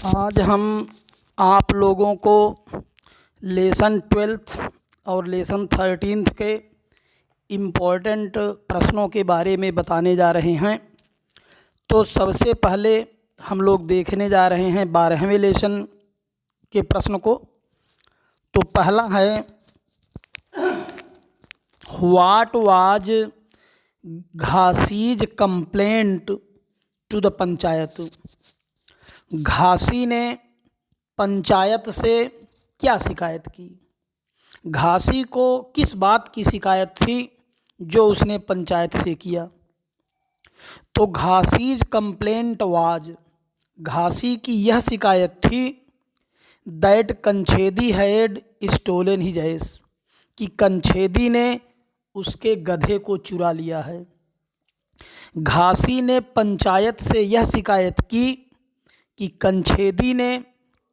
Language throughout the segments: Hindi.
आज हम आप लोगों को लेसन 12th और लेसन 13th के इम्पोर्टेंट प्रश्नों के बारे में बताने जा रहे हैं। तो सबसे पहले हम लोग देखने जा रहे हैं 12वें लेसन के प्रश्न को। तो पहला है, what was Ghasi's complaint to the panchayat. Ghasi ने पंचायत से क्या शिकायत की। घासी को किस बात की शिकायत थी जो उसने पंचायत से किया। तो घासीज कंप्लेंट वाज, घासी की यह शिकायत थी that Kanchedi had stolen his ass, कि कंछेदी ने उसके गधे को चुरा लिया है। घासी ने पंचायत से यह शिकायत की कि कंछेदी ने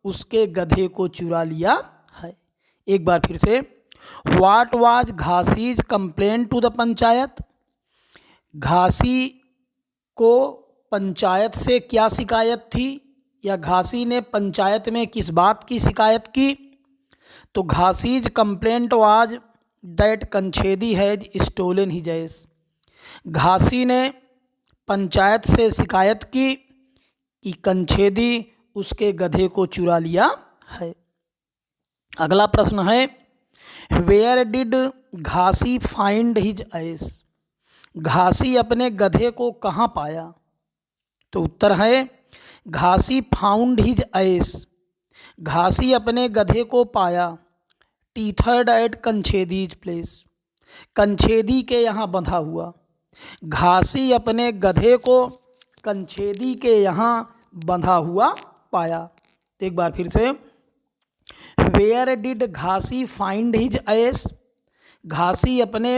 उसके गधे को चुरा लिया है। एक बार फिर से, what was Ghasi's complaint to the panchayat. Ghasi को पंचायत से क्या शिकायत थी, या घासी ने पंचायत में किस बात की शिकायत की। तो घासीज complaint was that कंछेदी has stolen his S. घासी ने पंचायत से शिकायत की कि कंछेदी उसके गधे को चुरा लिया है। अगला प्रश्न है, where did Ghasi find his ass. घासी अपने गधे को कहाँ पाया। तो उत्तर है, घासी फाउंड हिज एस। घासी अपने गधे को पाया टीथर्ड एट कंछेदीज प्लेस, कंछेदी के यहाँ बंधा हुआ। घासी अपने गधे को कंछेदी के यहाँ बंधा हुआ पाया। एक बार फिर से, where did Ghasi find his ass. घासी अपने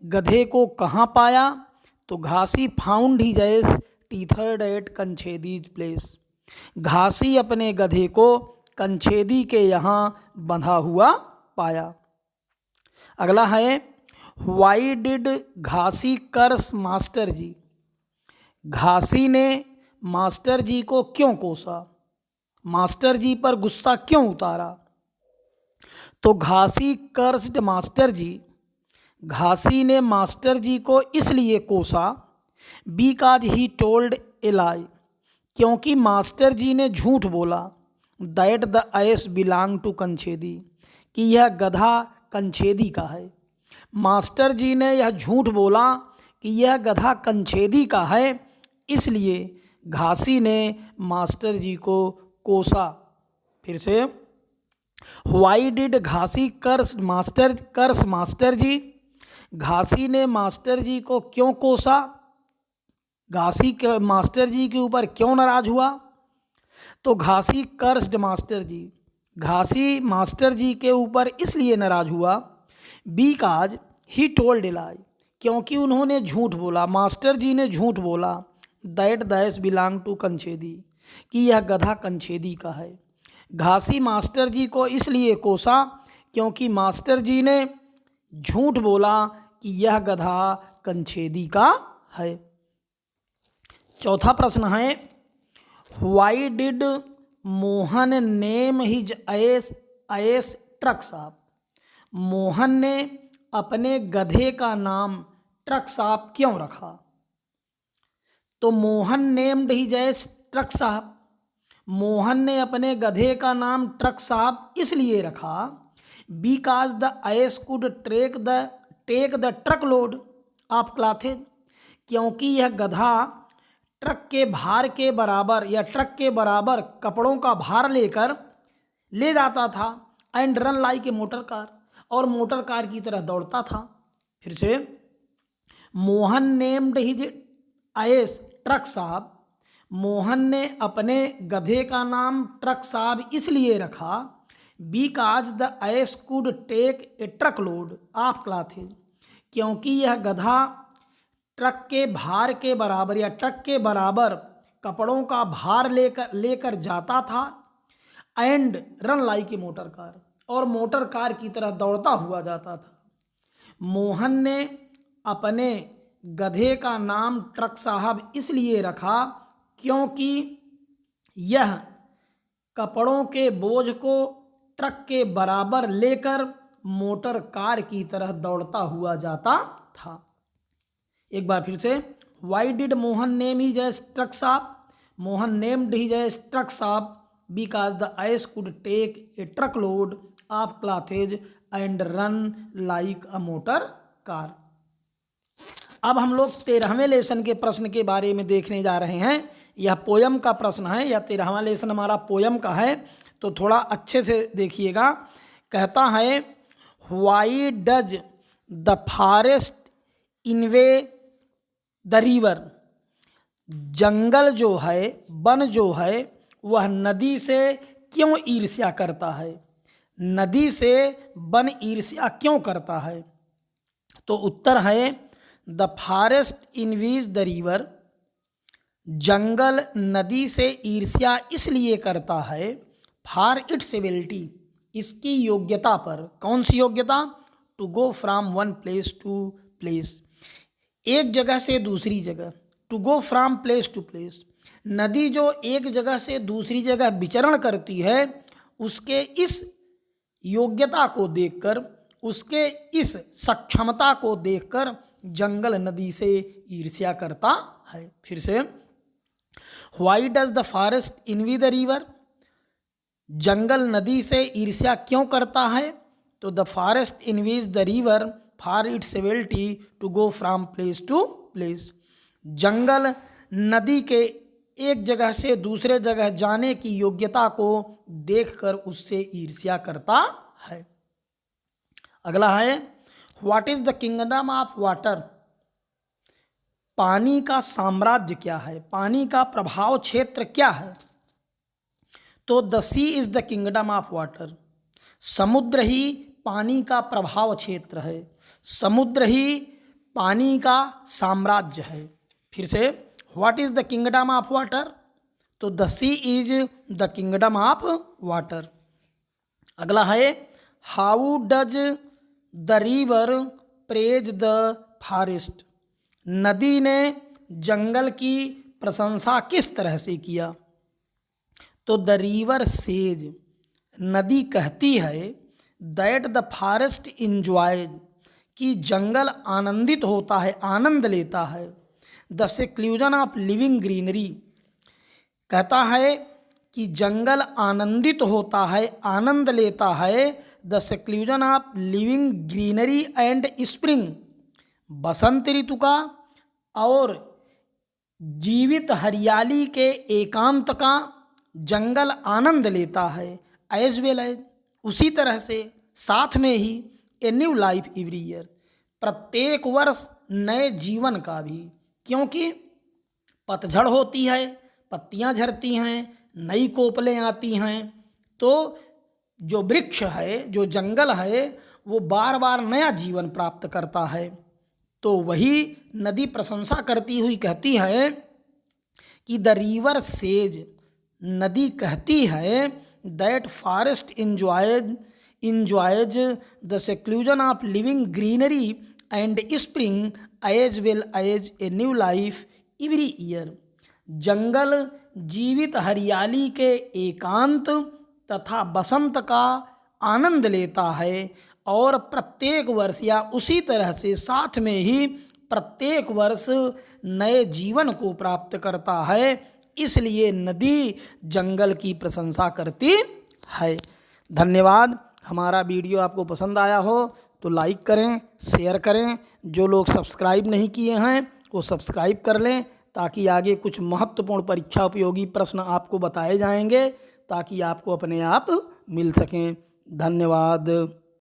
गधे को कहाँ पाया। तो घासी found his ass टीथर्ड eight कंछेदीज place. घासी अपने गधे को कंछेदी के यहाँ बंधा हुआ पाया। अगला है, why did Ghasi curse master जी। घासी ने मास्टर जी को क्यों कोसा, मास्टर जी पर गुस्सा क्यों उतारा। तो घासी कर्स्ड मास्टर जी, घासी ने मास्टर जी को इसलिए कोसा बिकॉज ही टोल्ड ए लाई, क्योंकि मास्टर जी ने झूठ बोला that the ass belong to Kanchedi, कि यह गधा कंछेदी का है। मास्टर जी ने यह झूठ बोला कि यह गधा कंछेदी का है, इसलिए घासी ने मास्टर जी को कोसा। फिर से, why did Ghasi curse master जी। घासी ने मास्टर जी को क्यों कोसा, घासी के मास्टर जी के ऊपर क्यों नाराज हुआ। तो घासी कर्स्ड मास्टर जी, घासी मास्टर जी के ऊपर इसलिए नाराज हुआ बिकॉज ही टोल्ड ए लाई, क्योंकि उन्होंने झूठ बोला, मास्टर जी ने झूठ बोला that these belong to Kanchedi, कि यह गधा कंछेदी का है। घासी मास्टर जी को इसलिए कोसा क्योंकि मास्टर जी ने झूठ बोला कि यह गधा कंछेदी का है। चौथा प्रश्न है, why did Mohan name his ass truck साहब। मोहन ने अपने गधे का नाम ट्रक साहब क्यों रखा। तो Mohan named his ass truck साहब, मोहन ने अपने गधे का नाम ट्रक साहब इसलिए रखा because the ass could take the truckload of clothes, क्योंकि यह गधा ट्रक के भार के बराबर या ट्रक के बराबर कपड़ों का भार लेकर ले जाता था। And run like a motor car, और मोटर कार की तरह दौड़ता था। फिर से, Mohan named his ass truck साहब, मोहन ने अपने गधे का नाम ट्रक साहब इसलिए रखा because the ass could take a truckload of clothes, क्योंकि यह गधा ट्रक के भार के बराबर या ट्रक के बराबर कपड़ों का भार लेकर जाता था। And run like a motor car, और मोटर कार की तरह दौड़ता हुआ जाता था। मोहन ने अपने गधे का नाम ट्रक साहब इसलिए रखा क्योंकि यह कपड़ों के बोझ को ट्रक के बराबर लेकर मोटर कार की तरह दौड़ता हुआ जाता था। एक बार फिर से, why did Mohan name his ass truck shop? Mohan named his ass truck shop because the ass could take a truckload of clothes and run like a motor car. अब हम लोग 13वें लेसन के प्रश्न के बारे में देखने जा रहे हैं। यह पोयम का प्रश्न है, या 13वां लेसन हमारा पोयम का है, तो थोड़ा अच्छे से देखिएगा। कहता है, why does the forest envy the river? जंगल जो है, वन जो है, वह नदी से क्यों ईर्ष्या करता है? नदी से वन ईर्ष्या क्यों करता है? तो उत्तर है, the forest envies the river. जंगल नदी से ईर्ष्या इसलिए करता है, फॉर इट्स एबिलिटी, इसकी योग्यता पर। कौन सी योग्यता? To go from one place to place, एक जगह से दूसरी जगह। To go from place to place, नदी जो एक जगह से दूसरी जगह विचरण करती है, उसके इस योग्यता को देखकर, उसके इस सक्षमता को देखकर जंगल नदी से ईर्ष्या करता है। फिर से, why does the forest envy the river? जंगल नदी से ईर्ष्या क्यों करता है? तो the forest envies the river for its ability to go from place to place. जंगल नदी के एक जगह से दूसरे जगह जाने की योग्यता को देखकर उससे ईर्ष्या करता है। अगला है, what is the kingdom of water? पानी का साम्राज्य क्या है? पानी का प्रभाव क्षेत्र क्या है? तो the sea is the kingdom of water. समुद्र ही पानी का प्रभाव क्षेत्र है, समुद्र ही पानी का साम्राज्य है। फिर से, what is the kingdom of water? तो the sea is the kingdom of water. अगला है, how does the river praise the forest? नदी ने जंगल की प्रशंसा किस तरह से किया? तो द रिवर सेज, नदी कहती है, दैट द फॉरेस्ट इंजॉयज, कि जंगल आनंदित होता है, आनंद लेता है। The seclusion of living greenery, कहता है कि जंगल आनंदित होता है, आनंद लेता है। The seclusion of living greenery and spring, बसंत ऋतु का और जीवित हरियाली के एकांत का जंगल आनंद लेता है। एज वेल एज, उसी तरह से साथ में ही, a new life every year, प्रत्येक वर्ष नए जीवन का भी। क्योंकि पतझड़ होती है, पत्तियां झड़ती हैं, नई कोपलें आती हैं, तो जो वृक्ष है, जो जंगल है, वो बार बार नया जीवन प्राप्त करता है। तो वही नदी प्रशंसा करती हुई कहती है कि द रिवर सेज, नदी कहती है, that forest enjoys the seclusion of living greenery and spring as well as a new life every year। जंगल जीवित हरियाली के एकांत तथा बसंत का आनंद लेता है, और प्रत्येक वर्ष या उसी तरह से साथ में ही प्रत्येक वर्ष नए जीवन को प्राप्त करता है। इसलिए नदी जंगल की प्रशंसा करती है। धन्यवाद। हमारा वीडियो आपको पसंद आया हो तो लाइक करें, शेयर करें। जो लोग सब्सक्राइब नहीं किए हैं वो सब्सक्राइब कर लें, ताकि आगे कुछ महत्वपूर्ण परीक्षा उपयोगी प्रश्न आपको बताए जाएंगे, ताकि आपको अपने आप मिल सकें। धन्यवाद।